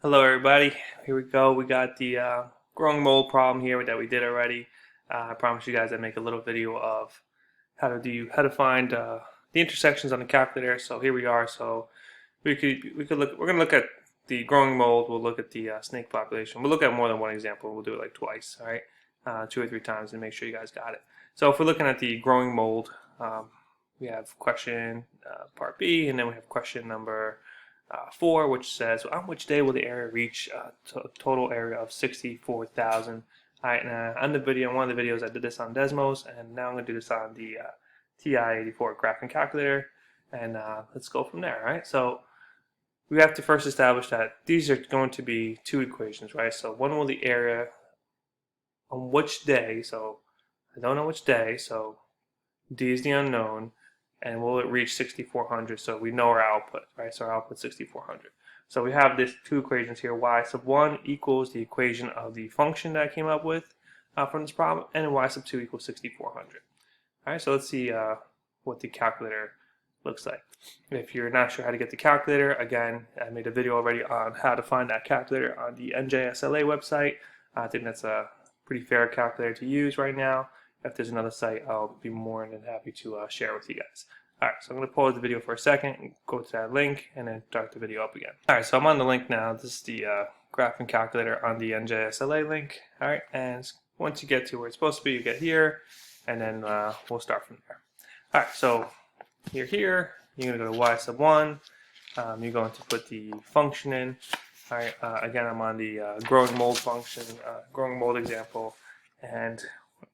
Hello everybody, here we go. We got the growing mold problem here that we did already. I promised you guys I'd make a little video of how to find the intersections on the calculator. So here we are. So we're gonna look at the growing mold. We'll look at the snake population. We'll look at more than one example. We'll do it like twice, all right, 2 or 3 times, and make sure you guys got it. So if we're looking at the growing mold, we have question part B, and then we have question number 4, which says, on which day will the area reach a total area of 64,000? All right, now on one of the videos, I did this on Desmos, and now I'm going to do this on the TI-84 graphing calculator, and let's go from there, all right? So we have to first establish that these are going to be two equations, right? So when will the area, on which day, so I don't know which day, so D is the unknown, and will it reach 6400? So we know our output, right? So our output is 6400. So we have these two equations here. Y sub 1 equals the equation of the function that I came up with from this problem, and y sub 2 equals 6400. All right, so let's see what the calculator looks like. If you're not sure how to get the calculator, again, I made a video already on how to find that calculator on the NJSLA website. I think that's a pretty fair calculator to use right now. If there's another site, I'll be more than happy to share with you guys. Alright, so I'm going to pause the video for a second and go to that link and then start the video up again. Alright, so I'm on the link now. This is the graphing calculator on the NJSLA link. Alright, and once you get to where it's supposed to be, you get here, and then we'll start from there. Alright, so you're here. You're going to go to y sub 1. You're going to put the function in. Alright, again, I'm on the growing mold function, growing mold example, and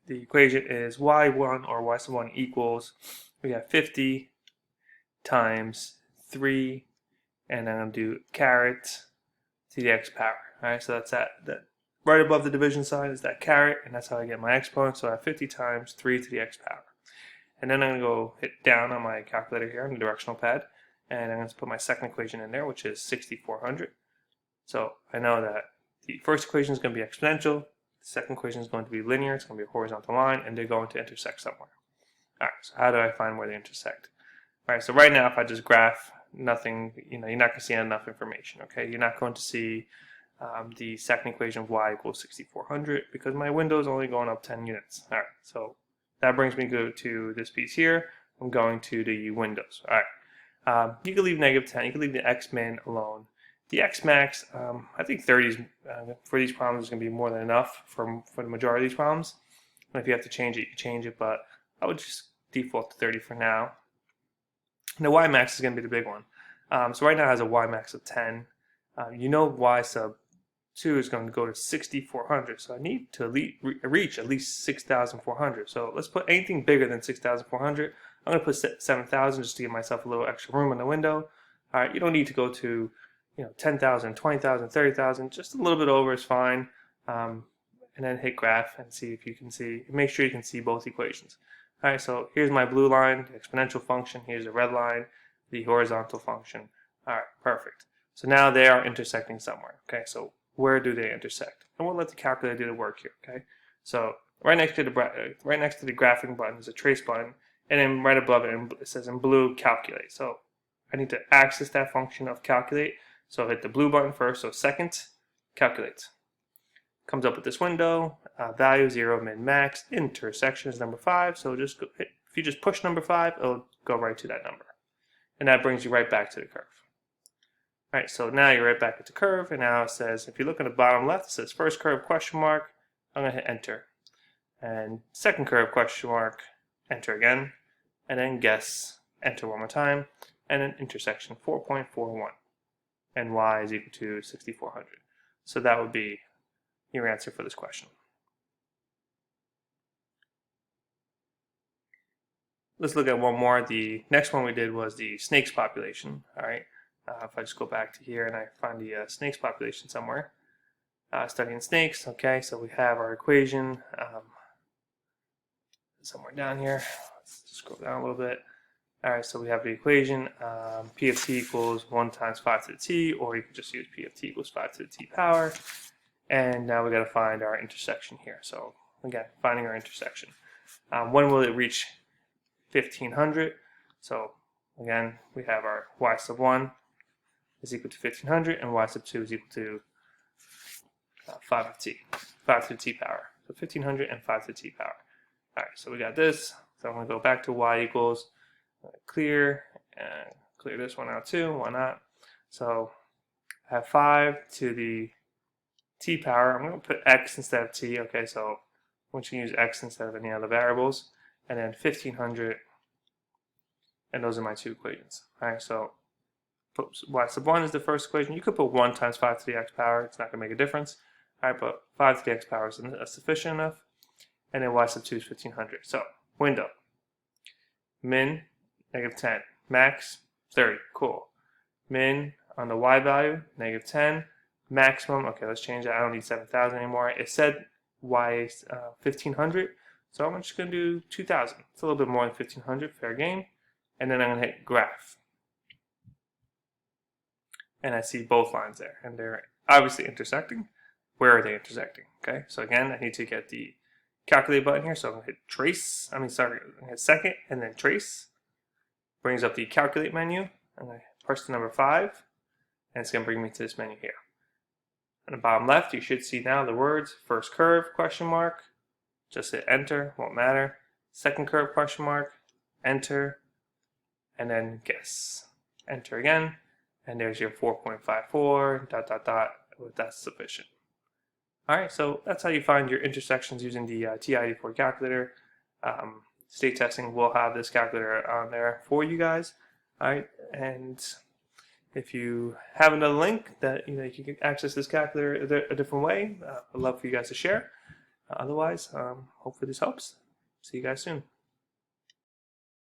the equation is y1 or y sub 1 equals, we have 50 times 3, and I'm going to do caret to the x power. Alright, so that's that right above the division sign is that caret, and that's how I get my exponent. So I have 50 times 3 to the x power. And then I'm going to go hit down on my calculator here on the directional pad, and I'm going to put my second equation in there, which is 6400. So I know that the first equation is going to be exponential. The second equation is going to be linear. It's going to be a horizontal line, and they're going to intersect somewhere. All right, so how do I find where they intersect? All right, so right now, if I just graph nothing, you're not going to see enough information, okay? You're not going to see the second equation of y equals 6400 because my window is only going up 10 units. All right, so that brings me to this piece here. I'm going to the windows. All right, you can leave -10. You can leave the x min alone. The x max, I think 30 is, for these problems is going to be more than enough for the majority of these problems. And if you have to change it, you change it, but I would just default to 30 for now. And the y max is going to be the big one. So right now it has a y max of 10. You know y sub 2 is going to go to 6400, so I need to reach at least 6400. So let's put anything bigger than 6400. I'm going to put 7000 just to give myself a little extra room in the window. All right, you don't need to go to 10,000, 20,000, 30,000, just a little bit over is fine. And then hit graph and see if you can see, make sure you can see both equations. All right, so here's my blue line, the exponential function. Here's the red line, the horizontal function. All right, perfect. So now they are intersecting somewhere. Okay, so where do they intersect? And we'll let the calculator do the work here. Okay, so right next to the graphing button is a trace button, and then right above it says in blue calculate. So I need to access that function of calculate. So hit the blue button first. So second, calculate. Comes up with this window, value 0, min, max, intersection is number 5. So just if you just push number 5, it'll go right to that number. And that brings you right back to the curve. All right, so now you're right back at the curve, and now it says, if you look at the bottom left, it says first curve question mark. I'm going to hit enter. And second curve question mark, enter again. And then guess, enter one more time. And then intersection 4.41. And y is equal to 6400. So that would be your answer for this question. Let's look at one more. The next one we did was the snakes population. All right. If I just go back to here and I find the snakes population somewhere. Studying snakes. Okay, so we have our equation somewhere down here. Let's scroll down a little bit. All right, so we have the equation, P of t equals 1 times 5 to the t, or you can just use P of t equals 5 to the t power. And now we got to find our intersection here. So again, finding our intersection. When will it reach 1500? So again, we have our y sub 1 is equal to 1500, and y sub 2 is equal to 5 of t, 5 to the t power. So 1500 and 5 to the t power. Alright, so we got this. So I'm going to go back to y equals clear, and clear this one out too. Why not? So I have 5 to the t power. I'm going to put x instead of t. Okay, so I want you to use x instead of any other variables. And then 1500, and those are my two equations. Alright, so y sub 1 is the first equation. You could put 1 times 5 to the x power. It's not going to make a difference. Alright, but 5 to the x power is sufficient enough. And then y sub 2 is 1500. So, window. Min, negative 10. Max, 30. Cool. Min on the y value, negative 10. Maximum, okay, let's change that. I don't need 7,000 anymore. It said y 1500. So I'm just going to do 2,000. It's a little bit more than 1500. Fair game. And then I'm going to hit graph. And I see both lines there. And they're obviously intersecting. Where are they intersecting? Okay, so again, I need to get the calculate button here. So I'm going to hit trace. I'm going to hit second and then trace. Brings up the calculate menu. I'm going to press the number 5. And it's going to bring me to this menu here. On the bottom left, you should see now the words first curve, question mark. Just hit enter, won't matter. Second curve, question mark, enter, and then guess. Enter again, and there's your 4.54, ... That's sufficient. Alright, so that's how you find your intersections using the TI-84 calculator. State testing will have this calculator on there for you guys. Alright, and if you have another link that you can access this calculator a different way, I'd love for you guys to share. Otherwise, hopefully this helps. See you guys soon.